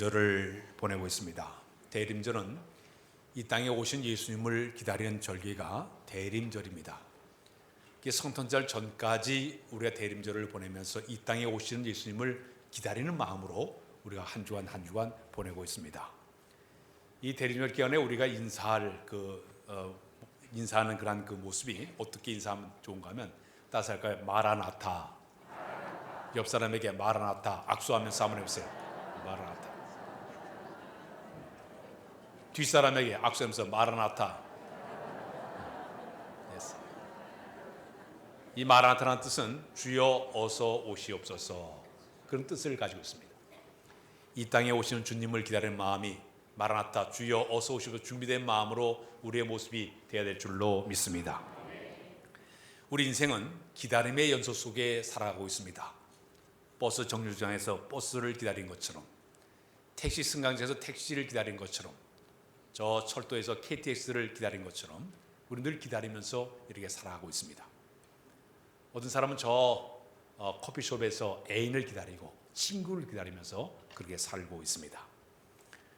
대림절을 보내고 있습니다. 대림절은 이 땅에 오신 예수님을 기다리는 절기가 대림절입니다. 성탄절 전까지 우리가 대림절을 보내면서 이 땅에 오시는 예수님을 기다리는 마음으로 우리가 한 주간 한 주간 보내고 있습니다. 이 대림절 기간에 우리가 인사하는 그런 그 모습이 어떻게 인사하면 좋은가 하면 따스할까요? 마라나타. 옆 사람에게 마라나타 악수하면서 한번 해보세요. 마라나타. 뒷사람에게 악수하면서 마라나타. yes. 이 마라나타라는 뜻은 주여 어서 오시옵소서, 그런 뜻을 가지고 있습니다. 이 땅에 오시는 주님을 기다리는 마음이 마라나타, 주여 어서 오시옵소서 준비된 마음으로 우리의 모습이 되어야 될 줄로 믿습니다. 우리 인생은 기다림의 연속 속에 살아가고 있습니다. 버스 정류장에서 버스를 기다린 것처럼, 택시 승강장에서 택시를 기다린 것처럼, 저 철도에서 KTX를 기다린 것처럼 우리 늘 기다리면서 이렇게 살아가고 있습니다. 어떤 사람은 커피숍에서 애인을 기다리고 친구를 기다리면서 그렇게 살고 있습니다.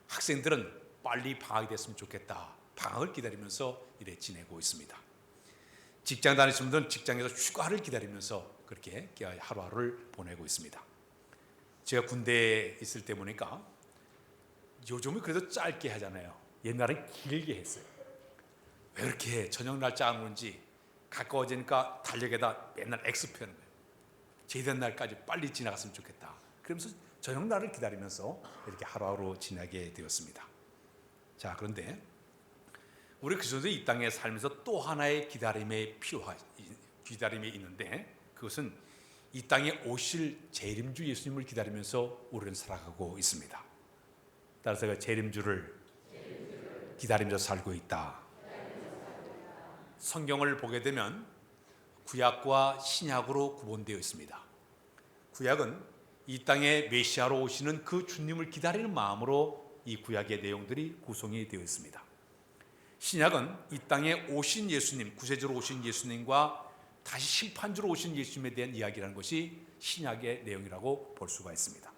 학생들은 빨리 방학이 됐으면 좋겠다, 방학을 기다리면서 이렇게 지내고 있습니다. 직장 다니시는 분들은 직장에서 휴가를 기다리면서 그렇게 하루하루를 보내고 있습니다. 제가 군대에 있을 때 보니까 요즘은 그래도 짧게 하잖아요. 옛날엔 길게 했어요. 왜 이렇게 저녁 날짜 안 오는지 가까워지니까 달력에다 맨날 X 펴는 거예요. 제대한 날까지 빨리 지나갔으면 좋겠다. 그러면서 저녁 날을 기다리면서 이렇게 하루하루 지나게 되었습니다. 자, 그런데 우리 그리스도인들이 이 땅에 살면서 또 하나의 기다림이 있는데, 그것은 이 땅에 오실 재림주 예수님을 기다리면서 우리는 살아가고 있습니다. 따라서 재림주를 기다리면서 살고 있다. 성경을 보게 되면 구약과 신약으로 구분되어 있습니다. 구약은 이 땅에 메시아로 오시는 그 주님을 기다리는 마음으로 이 구약의 내용들이 구성이 되어 있습니다. 신약은 이 땅에 오신 예수님, 구세주로 오신 예수님과 다시 심판주로 오신 예수님에 대한 이야기라는 것이 신약의 내용이라고 볼 수가 있습니다.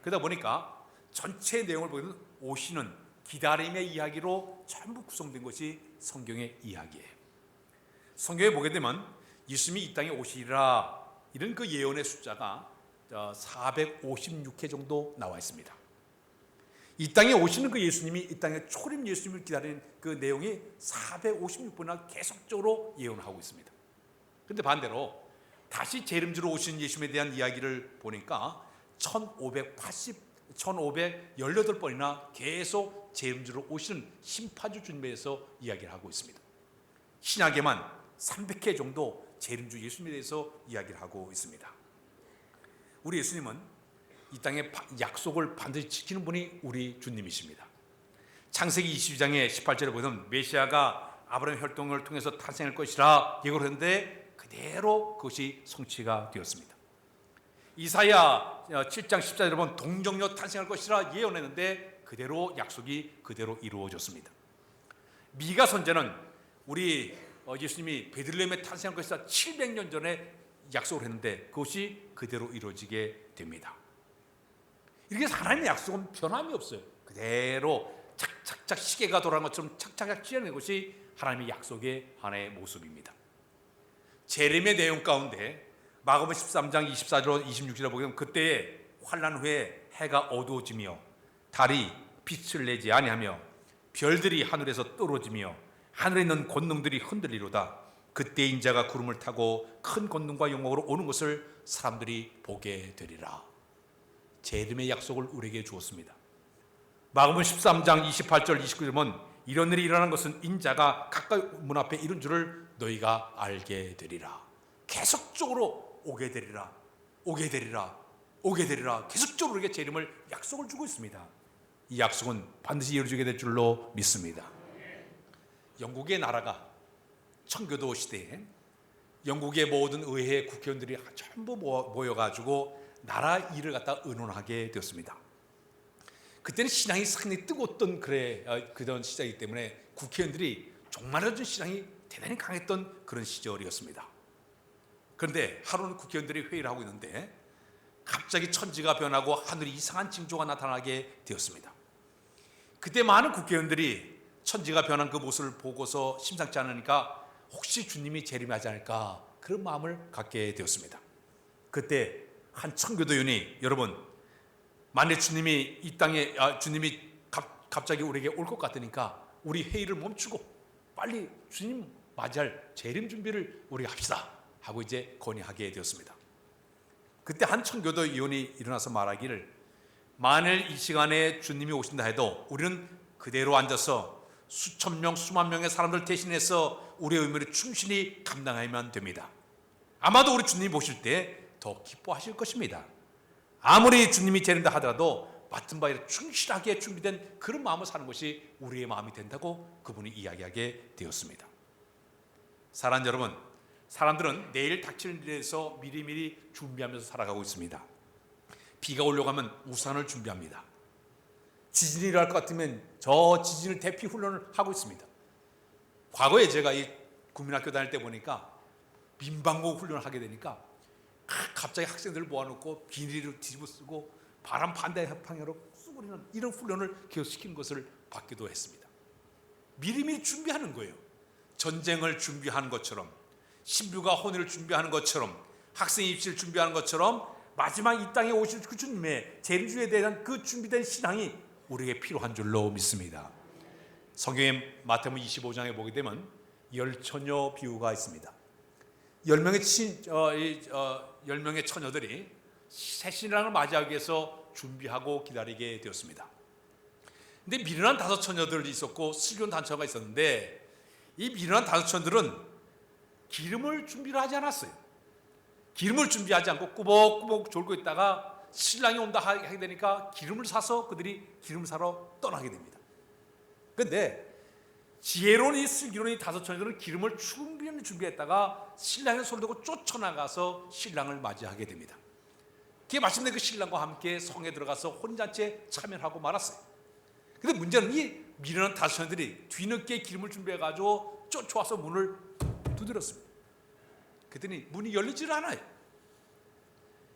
그러다 보니까 전체 내용을 보면 오시는 기다림의 이야기로 전부 구성된 것이 성경의 이야기예요. 성경에 보게 되면 예수님이 이 땅에 오시리라, 이런 그 예언의 숫자가 456회 정도 나와 있습니다. 이 땅에 오시는 그 예수님이, 이 땅에 초림 예수님을 기다리는 그 내용이 456번이나 계속적으로 예언하고 있습니다. 그런데 반대로 다시 재림주로 오신 예수님에 대한 이야기를 보니까 1518번이나 계속 재림주로 오시는 심판주 주님에 대해서 이야기를 하고 있습니다. 신약에만 300회 정도 재림주 예수님에 대해서 이야기를 하고 있습니다. 우리 예수님은 이 땅의 약속을 반드시 지키는 분이 우리 주님이십니다. 창세기 22장의 18절에 보면 메시아가 아브라함의 혈통을 통해서 탄생할 것이라 예고를 했는데 그대로 그것이 성취가 되었습니다. 이사야 7장 14절에 보면 동정녀 탄생할 것이라 예언했는데 그대로 약속이 그대로 이루어졌습니다. 미가 선지자는 우리 예수님이 베들레헴에 탄생할 것이라 700년 전에 약속을 했는데 그것이 그대로 이루어지게 됩니다. 이렇게 하나님의 약속은 변함이 없어요. 그대로 착착착 시계가 돌아가는 것처럼 착착착 지어낸 것이 하나님의 약속의 하나의 모습입니다. 재림의 내용 가운데 마가복음 13장 24절 26절에 보면 그때에 환난 후에 해가 어두워지며 달이 빛을 내지 아니하며 별들이 하늘에서 떨어지며 하늘에 있는 권능들이 흔들리로다. 그때 인자가 구름을 타고 큰 권능과 영광으로 오는 것을 사람들이 보게 되리라. 재림의 약속을 우리에게 주었습니다. 마가복음 13장 28절 29절에 보면 이런 일이 일어난 것은 인자가 가까이 문 앞에 이른 줄을 너희가 알게 되리라. 계속적으로 오게 되리라, 오게 되리라, 오게 되리라, 계속적으로 우리에게 재림을 약속을 주고 있습니다. 이 약속은 반드시 이루어지게 될 줄로 믿습니다. 영국의 나라가 청교도 시대에 영국의 모든 의회 국회의원들이 전부 모여가지고 나라 일을 갖다 의논하게 되었습니다. 그때는 신앙이 상당히 뜨거웠던 그런 시절이기 때문에 국회의원들이 종말의 신앙이 대단히 강했던 그런 시절이었습니다. 그런데 하루는 국회의원들이 회의를 하고 있는데 갑자기 천지가 변하고 하늘에 이상한 징조가 나타나게 되었습니다. 그때 많은 국회의원들이 천지가 변한 그 모습을 보고서 심상치 않으니까 혹시 주님이 재림하지 않을까 그런 마음을 갖게 되었습니다. 그때 한 청교도인이 여러분 만약 주님이 이 땅에 주님이 갑자기 우리에게 올 것 같으니까 우리 회의를 멈추고 빨리 주님 맞이할 재림 준비를 우리가 합시다 하고 이제 건의하게 되었습니다. 그때 한 청교도 의원이 일어나서 말하기를 만일 이 시간에 주님이 오신다 해도 우리는 그대로 앉아서 수천 명 수만 명의 사람들 대신해서 우리의 의무를 충실히 감당하면 됩니다. 아마도 우리 주님이 오실 때 더 기뻐하실 것입니다. 아무리 주님이 재림다 하더라도 맡은 바에 충실하게 준비된 그런 마음을 사는 것이 우리의 마음이 된다고 그분이 이야기하게 되었습니다. 사랑하는 여러분, 사람들은 내일 닥칠 일에 대해서 미리미리 준비하면서 살아가고 있습니다. 비가 오려고 하면 우산을 준비합니다. 지진이 일어날 것 같으면 저 지진을 대피 훈련을 하고 있습니다. 과거에 제가 이 국민학교 다닐 때 보니까 민방공 훈련을 하게 되니까 갑자기 학생들을 모아놓고 비닐을 뒤집어 쓰고 바람 반대 방향으로 쏘고 있는 이런 훈련을 계속 시키는 것을 받기도 했습니다. 미리미리 준비하는 거예요. 전쟁을 준비하는 것처럼, 신부가 혼인을 준비하는 것처럼, 학생 입시를 준비하는 것처럼 마지막 이 땅에 오실 그 주님의 재림주에 대한 그 준비된 신앙이 우리에게 필요한 줄로 믿습니다. 성경의 마태복음 25장에 보게 되면 열처녀 비유가 있습니다. 10명의 처녀들이 새 신랑을 맞이하기 위해서 준비하고 기다리게 되었습니다. 근데 미련한 5 처녀들이 있었고 슬기로운 단처가 있었는데 이 미련한 5 처녀들은 기름을 준비를 하지 않았어요. 기름을 준비하지 않고 꾸벅꾸벅 졸고 있다가 신랑이 온다 하게 되니까 기름을 사서 그들이 기름을 사러 떠나게 됩니다. 그런데 지혜로운 이 슬기로운 이 5 처녀들은 기름을 충분히 준비했다가 신랑의 손을 들고 쫓아나가서 신랑을 맞이하게 됩니다. 그게 마침내 그 신랑과 함께 성에 들어가서 혼잔치에 참여하고 말았어요. 그런데 문제는 이 미련한 5 처녀들이 뒤늦게 기름을 준비해가지고 쫓아와서 문을 두드렸습니다. 그랬더니 문이 열리질 않아요.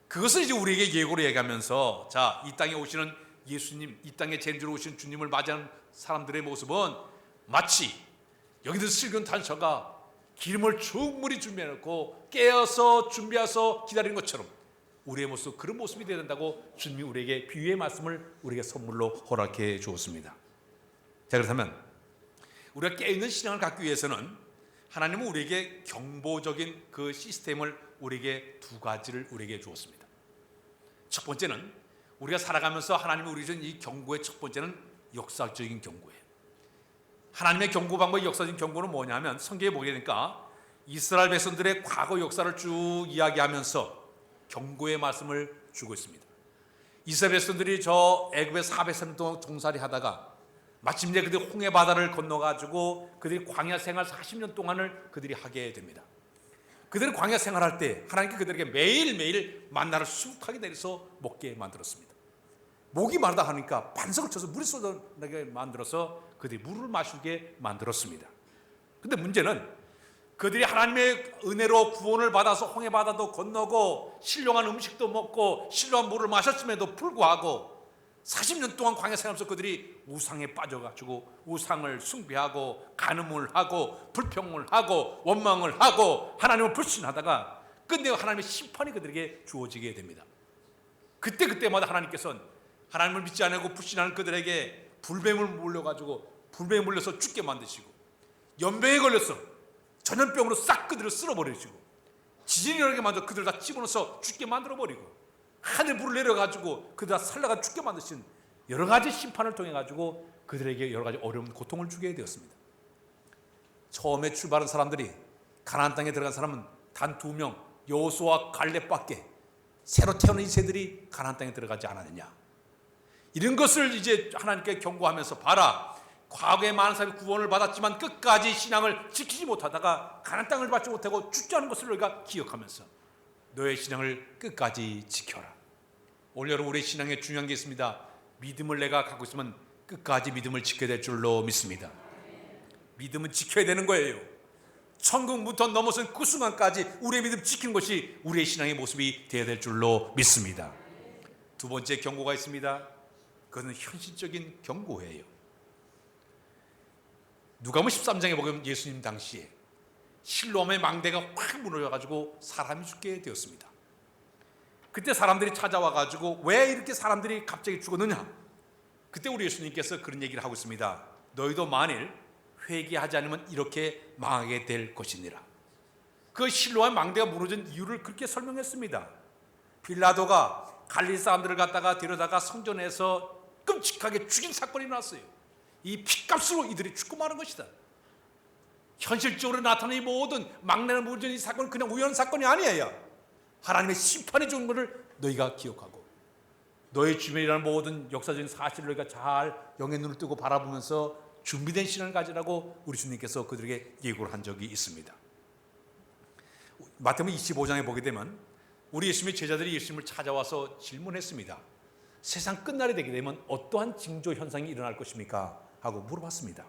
그것을 이제 우리에게 예고로 얘기하면서 자, 이 땅에 오시는 예수님, 이 땅에 재림주로 오시는 주님을 맞이하는 사람들의 모습은 마치 여기들 슬기로운 단처가 기름을 충분히 준비해놓고 깨어서 준비해서 기다리는 것처럼 우리의 모습, 그런 모습이 되어야 된다고 주님이 우리에게 비유의 말씀을 우리에게 선물로 허락해 주었습니다. 자, 그렇다면 우리가 깨어있는 신앙을 갖기 위해서는 하나님은 우리에게 경보적인 그 시스템을 우리에게 2가지를 우리에게 주었습니다. 첫 번째는 우리가 살아가면서 하나님이 우리에게 준 이 경고의 첫 번째는 역사적인 경고예요. 하나님의 경고 방법의 역사적인 경고는 뭐냐면 성경에 보게 되니까 이스라엘 백성들의 과거 역사를 쭉 이야기하면서 경고의 말씀을 주고 있습니다. 이스라엘 백성들이 저 애굽에 403년 동안 종살이 하다가 마침내 그들이 홍해 바다를 건너가지고 그들이 광야 생활 40년 동안을 그들이 하게 됩니다. 그들이 광야 생활할 때 하나님께 그들에게 매일매일 만나를 수북하게 내려서 먹게 만들었습니다. 목이 마르다 하니까 반석을 쳐서 물이 쏟아나게 만들어서 그들이 물을 마시게 만들었습니다. 그런데 문제는 그들이 하나님의 은혜로 구원을 받아서 홍해 바다도 건너고 신령한 음식도 먹고 신령한 물을 마셨음에도 불구하고 40년 동안 광야 생활하면서 그들이 우상에 빠져가지고 우상을 숭배하고 간음을 하고 불평을 하고 원망을 하고 하나님을 불신하다가 끝내 하나님의 심판이 그들에게 주어지게 됩니다. 그때마다 하나님께서는 하나님을 믿지 않고 불신하는 그들에게 불뱀을 물려서 죽게 만드시고 연병에 걸려서 전염병으로 싹 그들을 쓸어버리시고 지진이 일어나게 만들어 그들을 다 집어넣어서 죽게 만들어버리고 하늘 불을 내려가지고 그들 다 살라가 죽게 만드신 여러 가지 심판을 통해 가지고 그들에게 여러 가지 어려운 고통을 주게 되었습니다. 처음에 출발한 사람들이 가나안 땅에 들어간 사람은 단 2명 여호수아와 갈렙밖에 새로 태어난 이 세들이 가나안 땅에 들어가지 않았느냐. 이런 것을 이제 하나님께 경고하면서 봐라, 과거에 많은 사람이 구원을 받았지만 끝까지 신앙을 지키지 못하다가 가나안 땅을 받지 못하고 죽지 않은 것을 너희가 기억하면서 너의 신앙을 끝까지 지켜라. 올 여름 우리의 신앙에 중요한 게 있습니다. 믿음을 내가 갖고 있으면 끝까지 믿음을 지켜야 될 줄로 믿습니다. 믿음은 지켜야 되는 거예요. 천국부터 넘어선 그 순간까지 우리의 믿음 지키는 것이 우리의 신앙의 모습이 되어야 될 줄로 믿습니다. 두 번째 경고가 있습니다. 그것은 현실적인 경고예요. 누가복음 13장에 보면 예수님 당시에 실로암의 망대가 확 무너져가지고 사람이 죽게 되었습니다. 그때 사람들이 찾아와가지고 왜 이렇게 사람들이 갑자기 죽었느냐? 그때 우리 예수님께서 그런 얘기를 하고 있습니다. 너희도 만일 회개하지 않으면 이렇게 망하게 될 것이니라. 그 실로암 망대가 무너진 이유를 그렇게 설명했습니다. 빌라도가 갈릴리 사람들을 갖다가 데려다가 성전에서 끔찍하게 죽인 사건이 났어요. 이 핏값으로 이들이 죽고 마는 것이다. 현실적으로 나타난 이 모든 망대를 무너진 이 사건은 그냥 우연한 사건이 아니에요. 하나님의 심판이 좋은 것을 너희가 기억하고 너희 주변이라는 모든 역사적인 사실을 너희가 잘 영의 눈을 뜨고 바라보면서 준비된 시간을 가지라고 우리 주님께서 그들에게 예고를 한 적이 있습니다. 마태복음 25장에 보게 되면 우리 예수님의 제자들이 예수님을 찾아와서 질문했습니다. 세상 끝날이 되게 되면 어떠한 징조 현상이 일어날 것입니까? 하고 물어봤습니다.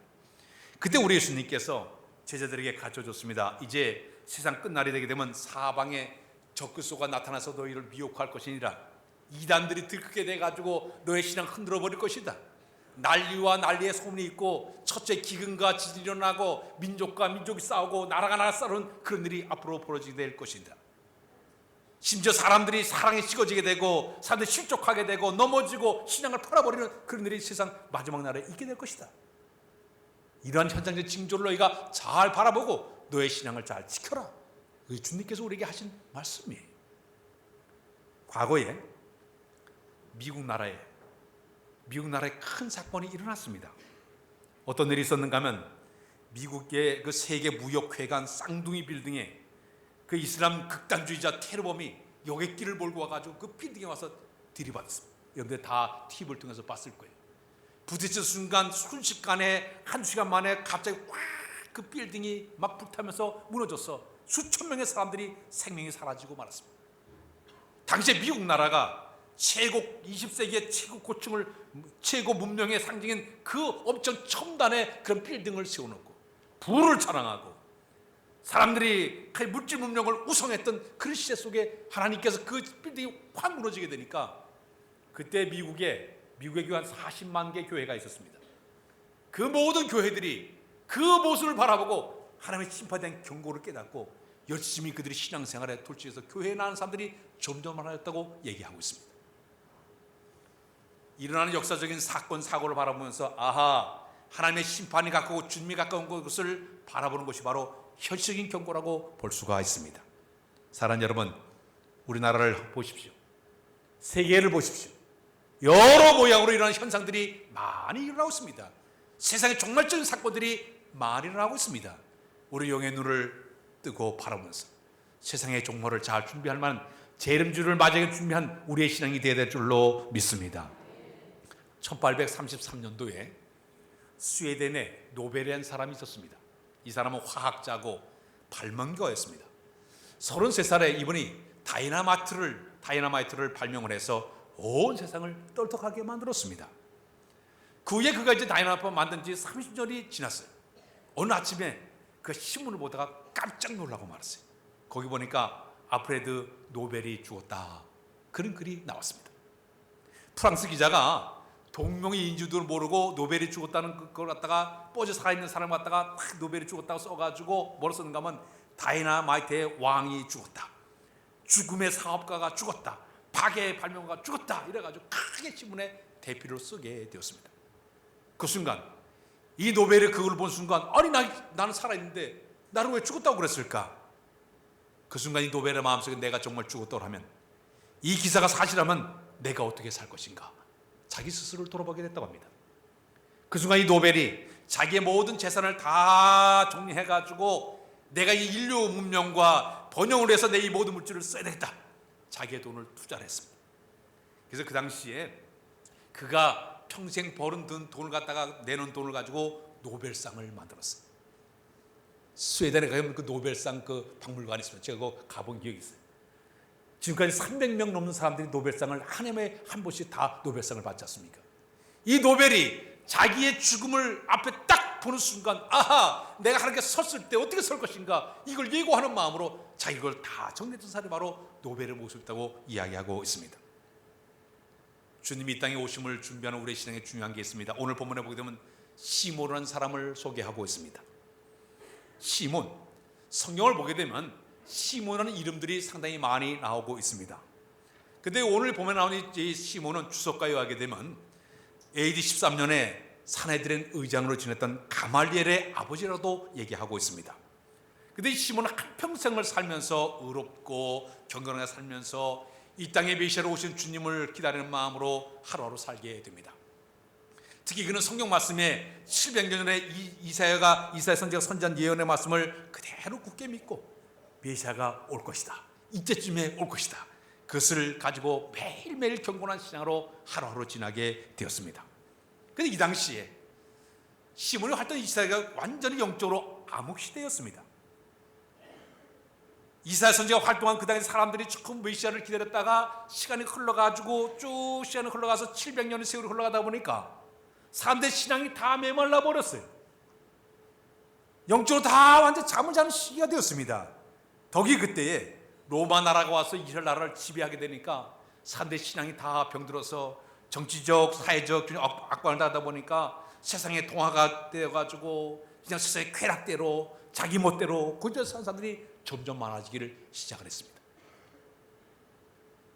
그때 우리 예수님께서 제자들에게 가르쳐줬습니다. 이제 세상 끝날이 되게 되면 사방에 적그리스도가 나타나서 너희를 미혹할 것이니라. 이단들이 들끓게 돼가지고 너의 신앙 흔들어 버릴 것이다. 난리와 난리의 소문이 있고 첫째 기근과 지진이 일어나고 민족과 민족이 싸우고 나라가 나라 싸우는 그런 일이 앞으로 벌어지게 될 것이다. 심지어 사람들이 사랑에 식어지게 되고 사람들이 실족하게 되고 넘어지고 신앙을 팔아버리는 그런 일이 세상 마지막 날에 있게 될 것이다. 이러한 현장적 징조를 너희가 잘 바라보고 너의 신앙을 잘 지켜라. 주님께서 우리에게 하신 말씀이에요. 과거에 미국 나라에 큰 사건이 일어났습니다. 어떤 일이 있었는가 하면 미국의 그 세계 무역회관 쌍둥이 빌딩에 그 이슬람 극단주의자 테러범이 여객기를 몰고 와가지고 그 빌딩에 와서 들이받았습니다. 여러분들 다 TV를 통해서 봤을 거예요. 부딪힌 순간 순식간에 한두 시간 만에 갑자기 확 그 빌딩이 막 불타면서 무너져서 수천 명의 사람들이 생명이 사라지고 말았습니다. 당시에 미국 나라가 20세기의 최고 고층을 최고 문명의 상징인 그 엄청 첨단의 그런 빌딩을 세워놓고 부를 자랑하고 사람들이 물질 문명을 우성했던 그런 시대 속에 하나님께서 그 빌딩이 확 무너지게 되니까 그때 미국에 교회 한 40만 개 교회가 있었습니다. 그 모든 교회들이 그 모습을 바라보고 하나님의 심판된 경고를 깨닫고 열심히 그들이 신앙생활에 돌출해서 교회에 나가는 사람들이 점점 많아졌다고 얘기하고 있습니다. 일어나는 역사적인 사건 사고를 바라보면서 아하, 하나님의 심판이 가까우고 주님이 가까운 것을 바라보는 것이 바로 현실적인 경고라고 볼 수가 있습니다. 사랑하는 여러분, 우리나라를 보십시오. 세계를 보십시오. 여러 모양으로 일어나는 현상들이 많이 일어나고 있습니다. 세상에 종말적인 사건들이 많이 일어나고 있습니다. 우리 영의 눈을 뜨고 바라보면서 세상의 종말을 잘 준비할 만한 재림주를 맞이하게 준비한 우리의 신앙이 되어야 될 줄로 믿습니다. 1833년도에 스웨덴에 노벨이라는 사람이 있었습니다. 이 사람은 화학자고 발명가였습니다. 33살에 이분이 다이나마이트를 발명을 해서 온 세상을 떨떡하게 만들었습니다. 그 후에 그가 이제 다이나마이트를 만든 지 30년이 지났어요. 어느 아침에 그 신문을 보다가 깜짝 놀라고 말았어요. 거기 보니까 알프레드 노벨이 죽었다. 그런 글이 나왔습니다. 프랑스 기자가 동명의 인주도 모르고 노벨이 죽었다는 걸 갖다가 뻗어 살아있는 사람을 갖다가 노벨이 죽었다고 써가지고 뭐로 썼는가 하면 다이나마이트의 왕이 죽었다. 죽음의 사업가가 죽었다. 파괴의 발명가가 죽었다. 이래가지고 크게 신문에 대피를 쓰게 되었습니다. 그 순간 이 노벨이 그걸 본 순간 아니 나는 살아있는데 나를 왜 죽었다고 그랬을까? 그 순간 이 노벨의 마음속에 내가 정말 죽었다고 하면 이 기사가 사실이라면 내가 어떻게 살 것인가? 자기 스스로를 돌아보게 됐다고 합니다. 그 순간 이 노벨이 자기의 모든 재산을 다 정리해가지고 내가 이 인류 문명과 번영을 위해서 내 이 모든 물질을 써야 되겠다. 자기의 돈을 투자를 했습니다. 그래서 그 당시에 그가 평생 벌은 돈을 갖다가 내놓은 돈을 가지고 노벨상을 만들었어요. 스웨덴에 가면 그 노벨상 그 박물관이 있습니다. 제가 그거 가본 기억이 있어요. 지금까지 300명 넘는 사람들이 노벨상을 한 해에 한 번씩 다 노벨상을 받지 않습니까? 이 노벨이 자기의 죽음을 앞에 딱 보는 순간 아하, 내가 하나님께 섰을 때 어떻게 설 것인가 이걸 예고하는 마음으로 자기 걸 다 정리했던 사람이 바로 노벨의 모습이었다고 이야기하고 있습니다. 주님이 이 땅에 오심을 준비하는 우리의 신앙에 중요한 게 있습니다. 오늘 본문에 보게 되면 시몬이라는 사람을 소개하고 있습니다. 시몬, 성경을 보게 되면 시몬이라는 이름들이 상당히 많이 나오고 있습니다. 근데 오늘 보면 나오는 이 시몬은 주석가에 의하게 되면 AD 13년에 산헤드린 의장으로 지냈던 가말리엘의 아버지라도 얘기하고 있습니다. 근데 이 시몬은 한평생을 살면서 의롭고 경건하게 살면서 이 땅에 메시아로 오신 주님을 기다리는 마음으로 하루하루 살게 됩니다. 특히 그는 성경 말씀에 700년 전에 이사야 선지자가 선지한 예언의 말씀을 그대로 굳게 믿고 메시아가 올 것이다, 이때쯤에 올 것이다, 그것을 가지고 매일매일 경건한 신앙으로 하루하루 지나게 되었습니다. 그런데 이 당시에 시몬이 활동한 이 시대가 완전히 영적으로 암흑시대였습니다. 이사야 선지자가 활동한 그 당시 사람들이 조금 메시아를 기다렸다가 시간이 흘러가지고 쭉 시간이 흘러가서 700년의 세월이 흘러가다 보니까 사람들의 신앙이 다 메말라 버렸어요. 영적으로 다 완전 잠을 자는 시기가 되었습니다. 덕이 그때에 로마 나라가 와서 이스라엘 나라를 지배하게 되니까 사람들의 신앙이 다 병들어서 정치적, 사회적 악방을 당하다 보니까 세상에 동화가 되어가지고 그냥 세상의 쾌락대로 자기 멋대로 그저 사는 사람들이 점점 많아지기를 시작을 했습니다.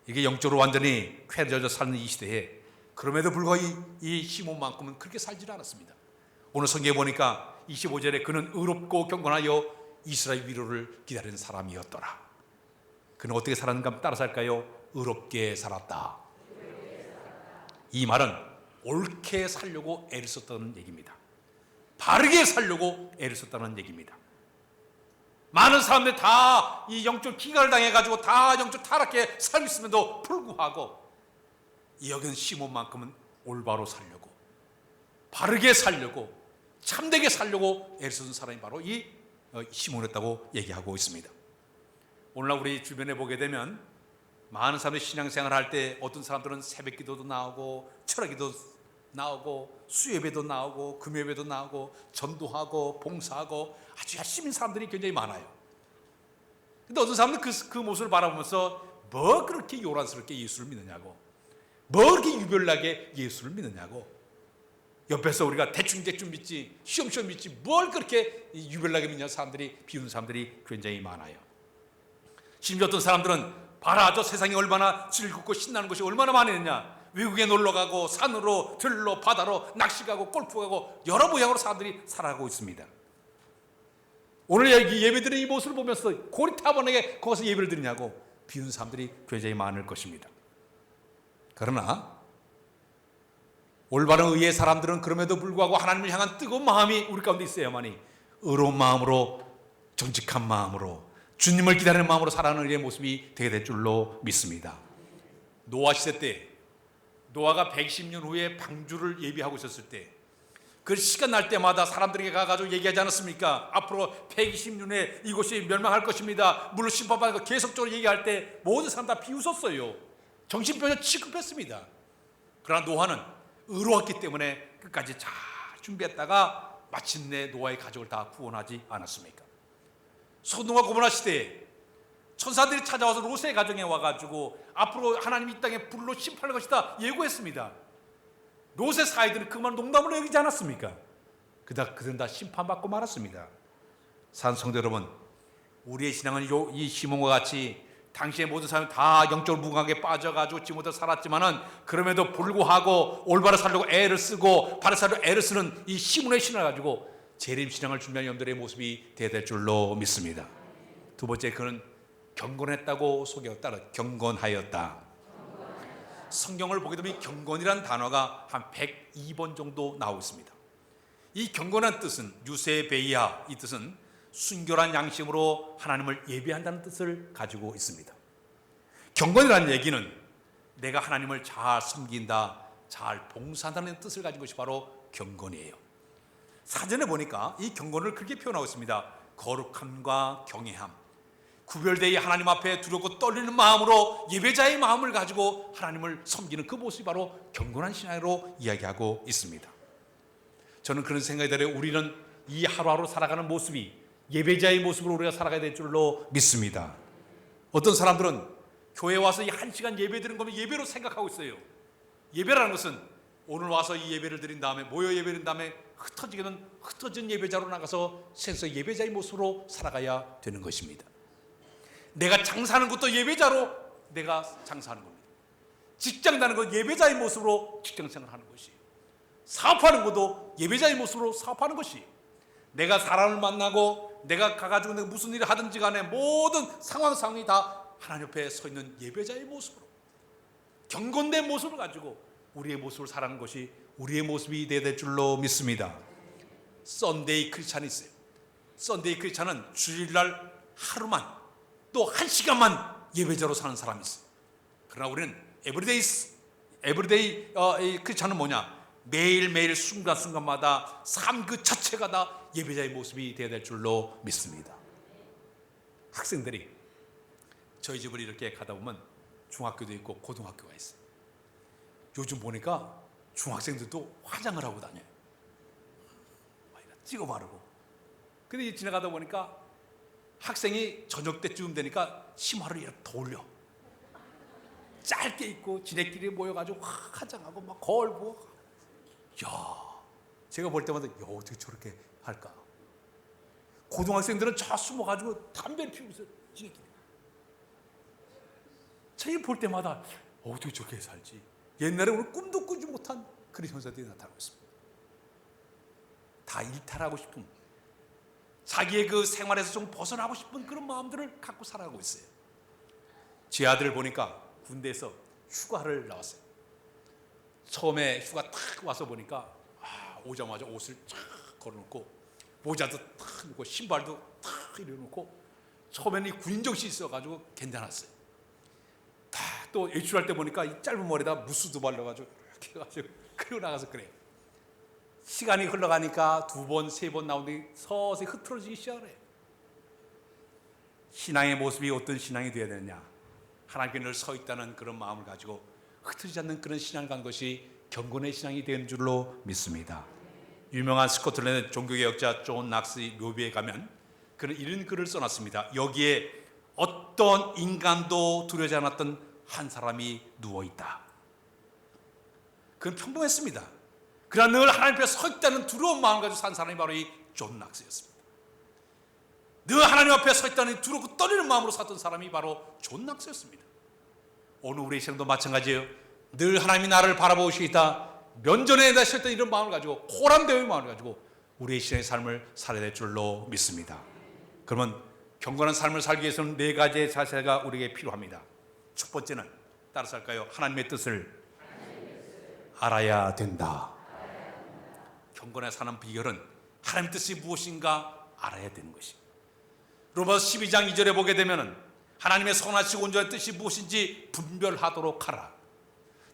이게 영적으로 완전히 쾌락해져 사는 이 시대에 그럼에도 불구하고 이 시몬만큼은 그렇게 살지는 않았습니다. 오늘 성경에 보니까 25절에 그는 의롭고 경건하여 이스라엘 위로를 기다리는 사람이었더라. 그는 어떻게 살았는가 따라서 할까요? 의롭게 살았다. 이 말은 옳게 살려고 애를 썼다는 얘기입니다. 바르게 살려고 애를 썼다는 얘기입니다. 많은 사람들이 다 이 영적 기갈을 당해가지고 다 영적 타락해 살고 있음에도 불구하고 이 여기는 시몬만큼은 올바로 살려고, 바르게 살려고, 참되게 살려고 애를 쓰는 사람이 바로 이 시몬이었다고 얘기하고 있습니다. 오늘날 우리 주변에 보게 되면 많은 사람들이 신앙생활을 할 때 어떤 사람들은 새벽기도도 나오고 철학기도 나오고 수예배도 나오고 금요예배도 나오고 전도하고 봉사하고 아주 열심히 사람들이 굉장히 많아요. 근데 어떤 사람들은 그 모습을 바라보면서 뭐 그렇게 요란스럽게 예수를 믿느냐고, 뭐 그렇게 유별나게 예수를 믿느냐고, 옆에서 우리가 대충 믿지 쉬엄쉬엄 믿지 뭘 그렇게 유별나게 믿냐 사람들이 비우는 사람들이 굉장히 많아요. 심지어 어떤 사람들은 봐라 저 세상에 얼마나 즐겁고 신나는 것이 얼마나 많았냐, 외국에 놀러가고 산으로 들로 바다로 낚시 가고 골프 가고 여러 모양으로 사람들이 살아가고 있습니다. 오늘 예배드리는 이 모습을 보면서 고리타분하게 거기서 예배를 드리냐고 비우는 사람들이 굉장히 많을 것입니다. 그러나 올바른 의의 사람들은 그럼에도 불구하고 하나님을 향한 뜨거운 마음이 우리 가운데 있어야만이 의로운 마음으로, 정직한 마음으로, 주님을 기다리는 마음으로 살아가는 우리의 모습이 되게 될 줄로 믿습니다. 노아 시대 때 노아가 120년 후에 방주를 예비하고 있었을 때 그 시간 날 때마다 사람들에게 가가지고 얘기하지 않았습니까? 앞으로 120년에 이곳이 멸망할 것입니다, 물로 심판받을 거 계속적으로 얘기할 때 모든 사람 다 비웃었어요. 정신병자 취급했습니다. 그러나 노아는 의로웠기 때문에 끝까지 잘 준비했다가 마침내 노아의 가족을 다 구원하지 않았습니까? 소돔과 고모라 시대에 천사들이 찾아와서 롯의 가정에 와가지고 앞으로 하나님이 이 땅에 불로 심판할 것이다 예고했습니다. 롯의 사이들은 그 말 농담으로 여기지 않았습니까? 그들은 다 심판받고 말았습니다. 사랑하는 성도 여러분, 우리의 신앙은 이 시몬과 같이 당시의 모든 사람이 다 영적으로 무감하게 빠져가지고 지못해 살았지만은 그럼에도 불구하고 올바로 살려고 애를 쓰고 바로 살려고 애를 쓰는 이 시몬의 신앙을 가지고 재림 신앙을 준비하는 여러분들의 모습이 되어야 될 줄로 믿습니다. 두 번째, 그는 경건했다고 소개했다. 경건하였다. 성경을 보게 되면 경건이라는 단어가 한 102번 정도 나오고 있습니다. 이 경건한 뜻은 유세베이아, 이 뜻은 순결한 양심으로 하나님을 예배한다는 뜻을 가지고 있습니다. 경건이라는 얘기는 내가 하나님을 잘 섬긴다, 잘 봉사한다는 뜻을 가진 것이 바로 경건이에요. 사전에 보니까 이 경건을 그렇게 표현하고 있습니다. 거룩함과 경외함, 구별되이 하나님 앞에 두렵고 떨리는 마음으로 예배자의 마음을 가지고 하나님을 섬기는 그 모습이 바로 경건한 신앙으로 이야기하고 있습니다. 저는 그런 생각이 들어요. 우리는 이 하루하루 살아가는 모습이 예배자의 모습으로 우리가 살아가야 될 줄로 믿습니다. 어떤 사람들은 교회 와서 이 1시간 예배 드리는 거면 예배로 생각하고 있어요. 예배라는 것은 오늘 와서 이 예배를 드린 다음에 모여 예배를 드린 다음에 흩어진 예배자로 나가서 세상 예배자의 모습으로 살아가야 되는 것입니다. 내가 장사하는 것도 예배자로 내가 장사하는 겁니다. 직장 다니는 것 예배자의 모습으로 직장생활을 하는 것이에요. 사업하는 것도 예배자의 모습으로 사업하는 것이에요. 내가 사람을 만나고 내가 가가지고 내가 무슨 일을 하든지 간에 모든 상황이 다 하나님 옆에 서 있는 예배자의 모습으로 경건된 모습을 가지고 우리의 모습을 살아가는 것이 우리의 모습이 되어야 될 줄로 믿습니다. 썬데이 크리스찬이 있어요. 썬데이 크리스찬은 주일날 하루만 또 한 시간만 예배자로 사는 사람이 있어요. 그러나 우리는 에브리데이 크리스찬은 뭐냐? 매일매일 순간순간마다 삶 그 자체가 다 예배자의 모습이 되어야 될 줄로 믿습니다. 학생들이 저희 집을 이렇게 가다 보면 중학교도 있고 고등학교가 있어요. 요즘 보니까 중학생들도 화장을 하고 다녀요. 찍어 바르고. 근데 지나가다 보니까 학생이 저녁 때쯤 되니까 치마를 이렇게 돌려. 짧게 입고 지네끼리 모여가지고 화장하고 막 거울 보고. 야, 제가 볼 때마다 어떻게 저렇게 할까? 고등학생들은 저 숨어가지고 담배를 피우고 있어요. 지네끼리. 제가 볼 때마다 어떻게 저렇게 살지? 옛날에 우리 꿈도 꾸지 못한 그런 현상들이 나타나고 있습니다. 다 일탈하고 싶은, 자기의 그 생활에서 좀 벗어나고 싶은 그런 마음들을 갖고 살아가고 있어요. 제 아들을 보니까 군대에서 휴가를 나왔어요. 처음에 휴가 탁 와서 보니까 오자마자 옷을 탁 걸어놓고 모자도 탁 놓고 신발도 탁 이래놓고 처음에는 이 군인정신이 있어가지고 괜찮았어요. 또 외출할 때 보니까 이 짧은 머리에다 무스도 발라가지고 이렇게 해가지고 그리고 나가서 그래요. 시간이 흘러가니까 2번, 3번 나오는데 서서히 흐트러지기 시작을 해요. 신앙의 모습이 어떤 신앙이 되어야 되느냐? 하나님께 늘 서 있다는 그런 마음을 가지고 흐트러지지 않는 그런 신앙을 간 것이 경건의 신앙이 되는 줄로 믿습니다. 유명한 스코틀랜드 종교개혁자 존 낙스의 묘비에 가면 그는 이런 글을 써놨습니다. 여기에 어떤 인간도 두려워하지 않았던 한 사람이 누워있다. 그건 평범했습니다. 그러나 늘 하나님 앞에 서 있다는 두려운 마음을 가지고 산 사람이 바로 이 존 낙스였습니다. 늘 하나님 앞에 서 있다는 두렵고 떨리는 마음으로 살던 사람이 바로 존 낙스였습니다. 오늘 우리의 신앙도 마찬가지예요. 늘 하나님이 나를 바라보시겠다, 면전에 서 있던 이런 마음을 가지고, 호람되어의 마음을 가지고 우리의 신앙의 삶을 살아야 될 줄로 믿습니다. 그러면 경건한 삶을 살기 위해서는 4가지의 자세가 우리에게 필요합니다. 첫 번째는 따라서 할까요? 하나님의 뜻을 알아야 된다. 경건에 사는 비결은 하나님의 뜻이 무엇인가 알아야 되는 것입니다. 로마서 12장 2절에 보게 되면 하나님의 선하시고 온전한 뜻이 무엇인지 분별하도록 하라.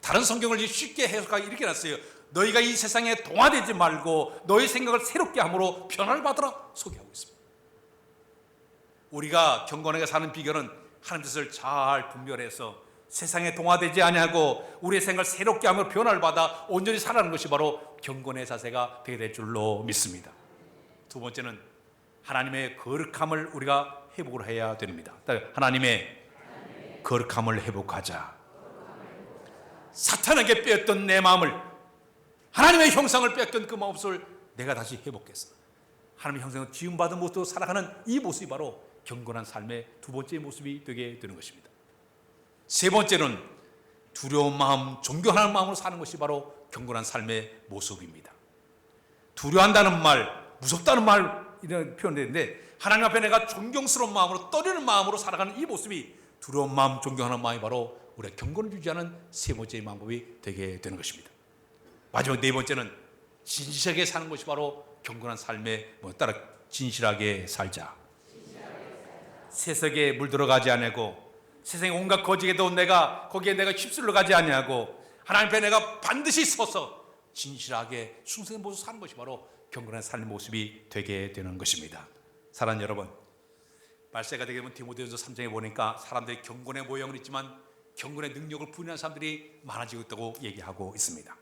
다른 성경을 쉽게 해석하기 이렇게 놨어요. 너희가 이 세상에 동화되지 말고 너희 생각을 새롭게 함으로 변화를 받으라 소개하고 있습니다. 우리가 경건하게 사는 비결은 하나님 뜻을 잘 분별해서 세상에 동화되지 아니하고 우리의 생각을 새롭게 하며 변화를 받아 온전히 살아가는 것이 바로 경건의 자세가 되게 될 줄로 믿습니다. 두 번째는 하나님의 거룩함을 우리가 회복을 해야 됩니다. 하나님의 거룩함을 회복하자. 사탄에게 빼앗던 내 마음을, 하나님의 형상을 빼앗던 그 마음을 내가 다시 회복했어. 하나님의 형상을 지음받은 모습으로 살아가는 이 모습이 바로 경건한 삶의 두 번째 모습이 되게 되는 것입니다. 세 번째는 두려운 마음, 존경하는 마음으로 사는 것이 바로 경건한 삶의 모습입니다. 두려워한다는 말, 무섭다는 말 이런 표현되는데 하나님 앞에 내가 존경스러운 마음으로, 떨리는 마음으로 살아가는 이 모습이 두려운 마음, 존경하는 마음이 바로 우리가 경건을 유지하는 세 번째의 방법이 되게 되는 것입니다. 마지막 네 번째는 진실하게 사는 것이 바로 경건한 삶의 따라 진실하게 살자. 세속에 물들어가지 아니하고 세상의 온갖 거짓에도 거기에 내가 휩쓸려 가지 아니하고 하나님 앞에 내가 반드시 서서 진실하게 충성의 모습 사는 것이 바로 경건한 삶의 모습이 되게 되는 것입니다. 사랑하는 여러분, 말세가 되게 되면 디모데전서 3장에 보니까 사람들이 경건의 모형은 있지만 경건의 능력을 부인하는 사람들이 많아지고 있다고 얘기하고 있습니다.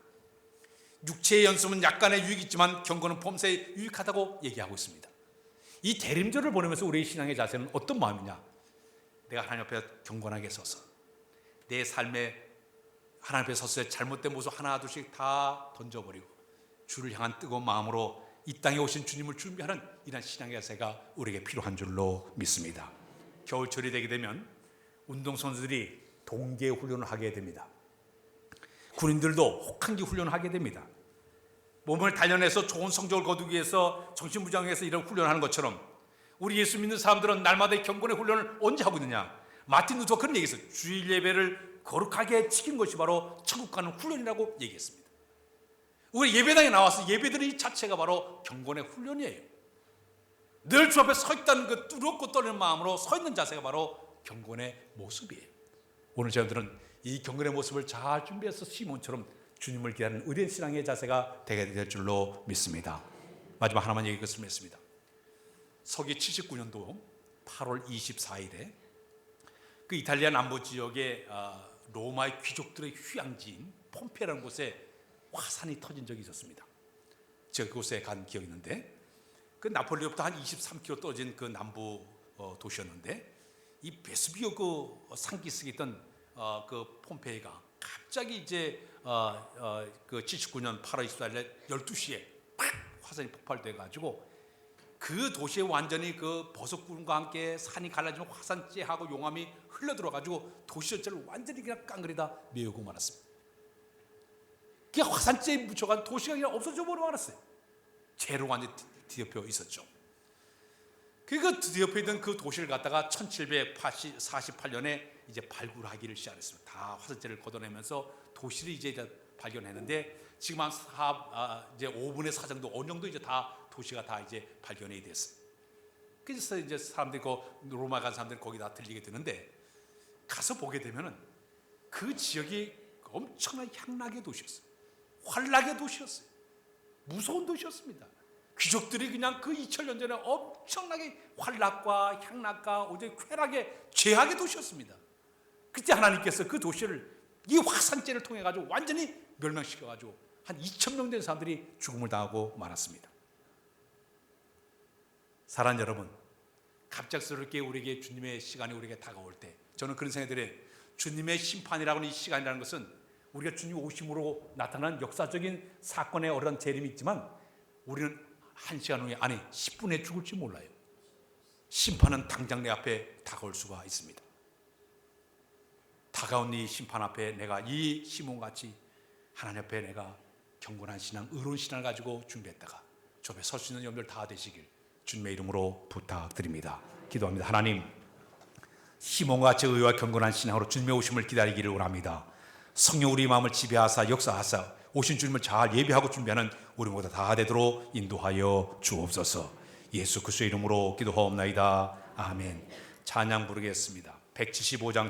육체의 연습은 약간의 유익이 있지만 경건은 범사에 유익하다고 얘기하고 있습니다. 이 대림절을 보내면서 우리의 신앙의 자세는 어떤 마음이냐? 내가 하나님 앞에 경건하게 서서 내 삶의 하나님 앞에 섰을 때 잘못된 모습 하나둘씩 다 던져버리고 주를 향한 뜨거운 마음으로 이 땅에 오신 주님을 준비하는 이런 신앙의 자세가 우리에게 필요한 줄로 믿습니다. 겨울철이 되게 되면 운동선수들이 동계 훈련을 하게 됩니다. 군인들도 혹한기 훈련을 하게 됩니다. 몸을 단련해서 좋은 성적을 거두기 위해서 정신무장해서 이런 훈련을 하는 것처럼 우리 예수 믿는 사람들은 날마다 경건의 훈련을 언제 하고 있느냐? 마틴 루터가 그런 얘기했어요. 주일 예배를 거룩하게 지킨 것이 바로 천국 가는 훈련이라고 얘기했습니다. 우리 예배당에 나와서 예배드리는 이 자체가 바로 경건의 훈련이에요. 늘 주 앞에 서 있다는 그 두렵고 떨리는 마음으로 서 있는 자세가 바로 경건의 모습이에요. 오늘 저희들은 이 경건의 모습을 잘 준비해서 시몬처럼 주님을 기다리는 의리의 신앙의 자세가 되게 될 줄로 믿습니다. 마지막 하나만 얘기하겠습니다. 서기 79년도 8월 24일에 그 이탈리아 남부 지역의 로마의 귀족들의 휴양지인 폼페이라는 곳에 화산이 터진 적이 있었습니다. 제가 그곳에 간 기억이 있는데 그 나폴리로부터 한 23km 떨어진 그 남부 도시였는데 이 베수비오 그 산기슭에 있던 그 폼페이가 갑자기 이제 그 79년 8월 24일에 12시에 팍 화산이 폭발돼 가지고 그 도시에 완전히 그 버섯구름과 함께 산이 갈라지면 화산재하고 용암이 흘러들어 가지고 도시 전체를 완전히 그냥 깡그리다 메우고 말았습니다. 그 화산재에 묻혀간 도시가 그냥 없어져 버리고 말았어요. 재로 완전히 뒤덮여 있었죠. 그 뒤덮여 있던 그 도시를 갖다가 1748년에 이제 발굴하기를 시작했습니다. 다 화산재를 걷어내면서 도시를 이제 발견했는데 지금 한 이제 5분의 4 정도 어느 정도 이제 다 도시가 다 이제 발견이 됐어요. 그래서 이제 사람들이 로마 간 사람들이 거기 다 들리게 되는데 가서 보게 되면은 그 지역이 엄청난 향락의 도시였어요. 환락의 도시였어요. 무서운 도시였습니다. 귀족들이 그냥 그 2000년 전에 엄청나게 환락과 향락과 오직 쾌락의 죄악의 도시였습니다. 그때 하나님께서 그 도시를 이 화산재를 통해 가지고 완전히 멸망시켜 가지고 한 2000명 된 사람들이 죽음을 당하고 말았습니다. 사랑하는 여러분, 갑작스럽게 우리에게 주님의 시간이 우리에게 다가올 때 저는 그런 생각이 들어요. 주님의 심판이라고 하는 이 시간이라는 것은 우리가 주님 오심으로 나타난 역사적인 사건의 어떤 재림이 있지만 우리는 1시간 후에 아니 10분에 죽을지 몰라요. 심판은 당장 내 앞에 다가올 수가 있습니다. 다가온 이 심판 앞에 내가 이 시몬같이 하나님 앞에 내가 경건한 신앙, 의로운 신앙을 가지고 준비했다가 저 앞에 설 수 있는 염려를 다 되시길 주님의 이름으로 부탁드립니다. 기도합니다. 하나님, 시몬같이 의와 경건한 신앙으로 주님의 오심을 기다리기를 원합니다. 성령 우리 마음을 지배하사 역사하사 오신 주님을 잘 예비하고 준비하는 우리 모두 다 되도록 인도하여 주옵소서. 예수 그리스도의 이름으로 기도하옵나이다. 아멘. 찬양 부르겠습니다. 175장 찬양.